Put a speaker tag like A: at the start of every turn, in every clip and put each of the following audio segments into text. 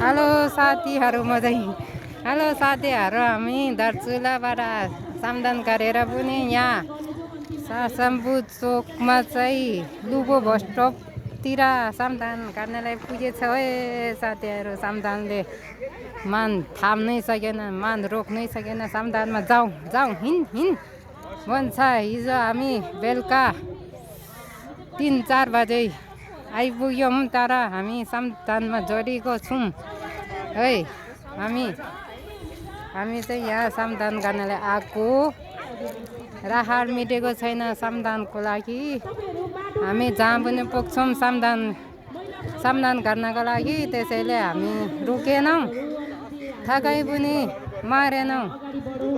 A: Hello साथीहरू hello साथीहरू हामी दार्चुलाबाट सामदान गरेर पनि यहाँ सासम्बु चोकमा चाहिँ लुबो बस स्टपतिर सामदान गर्नलाई पुगेछ है साथीहरू। सामदानले मान थाम्नै सकेन, मान रोक्नै सकेन। सामदानमा जाउँ हिँड भन्छ। हिजो हामी बेलुका 3-4 बजे आइपुग्यौँ, तर हामी सामदानमा जोडिएको छौँ है। हामी चाहिँ यहाँ सामदान गर्नलाई आएको, राहार मिटेको छैन सामदानको लागि। हामी जहाँ पनि पुग्छौँ सामदान गर्नको लागि, त्यसैले हामी रुकेनौँ, थकाइ पनि मारेनौँ।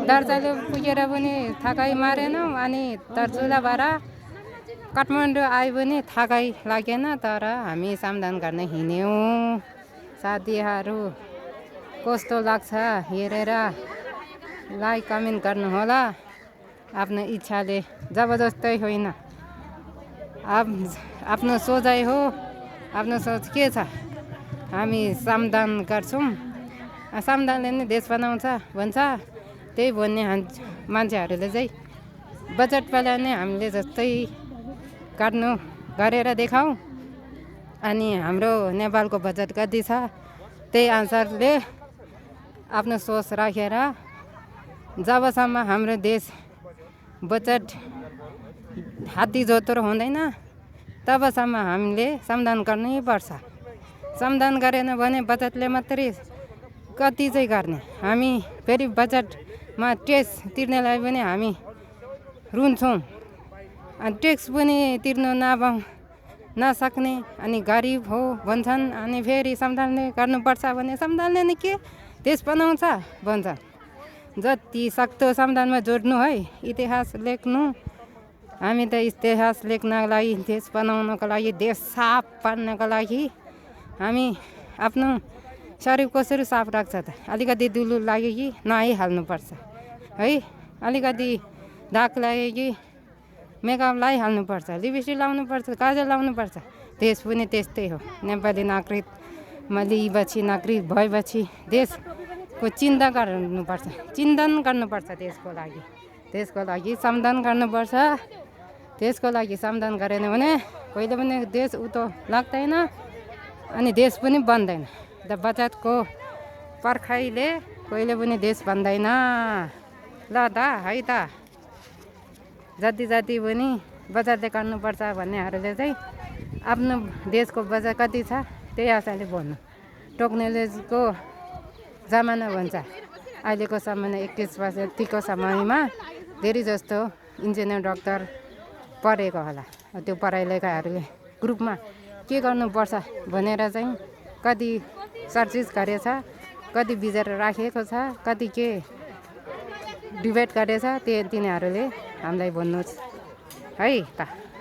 A: दार्चुला पुगेर पनि थकाइ मारेनौँ, अनि दार्चुलाबाट काठमाडौँ आए पनि थकाइ लागेन, तर हामी सामदान गर्न हिँड्यौँ। साथीहरू कस्तो लाग्छ हेरेर लाइक कमेन्ट गर्नुहोला आफ्नो इच्छाले, जबरजस्तै होइन, आफ्नो सोचाइ हो। आफ्नो सोच के छ? हामी सामदान गर्छौँ, सामदानले नै देश बनाउँछ भन्छ। त्यही भन्ने मान्छेहरूले चाहिँ बजेट पालाउने हामीले जस्तै गरेर देखाउँ। अनि हाम्रो नेपालको बजेट कति छ त्यही अनुसारले आफ्नो सोच राखेर जबसम्म हाम्रो देश बजेट हात्ती जोत्रो हुँदैन तबसम्म हामीले सामदान गर्नै पर्छ। सामदान गरेन भने बजेटले मात्रै कति चाहिँ गर्ने। हामी फेरि बजेटमा ट्याक्स तिर्नेलाई पनि हामी रुन्छौँ। अनि ट्याक्स पनि तिर्नु नसक्ने अनि गरिब हो भन्छन्। अनि फेरि सामदानले गर्नुपर्छ भने सामदानले नै के देश बनाउँछ भन्छ। जति सक्दो सामदानमा जोड्नु है, इतिहास लेख्नु। हामी त इतिहास लेख्नको लागि, देश बनाउनको लागि, देश साफ पार्नको लागि हामी आफ्नो शरीर कसरी साफ राख्छ त? अलिकति दुलो लाग्यो कि नुहाइहाल्नुपर्छ है, अलिकति दाग लाग्यो कि मेकअप लगाइहाल्नुपर्छ, लिपस्टिक लाउनुपर्छ, काजल लाउनुपर्छ। देश पनि त्यस्तै हो। नेपाली नागरिकमा लिएपछि, नागरिक भएपछि देशको चिन्ता गर्नुपर्छ। देशको लागि सामदान गर्नुपर्छ। देशको लागि सामदान गरेन भने कहिले पनि देश उतो लाग्दैन अनि देश पनि बन्दैन। बजेटको पर्खाइले कहिले पनि देश बन्दैन। ल त है त, जति पनि बजेटले गर्नुपर्छ भन्नेहरूले चाहिँ आफ्नो देशको बजेट कति छ त्यही आशाले भन्नु। टेक्नोलोजीको जमाना भन्छ अहिलेको समय। 21 समयमा धेरै जस्तो इन्जिनियर डाक्टर पढेको होला। त्यो पढाइ लेखाहरूले ग्रुपमा के गर्नुपर्छ भनेर चाहिँ कति सर्चिस गरेछ, कति विचार राखेको छ, कति के डिबेट गरेछ, तिनीहरूले हामीलाई भन्नु है त।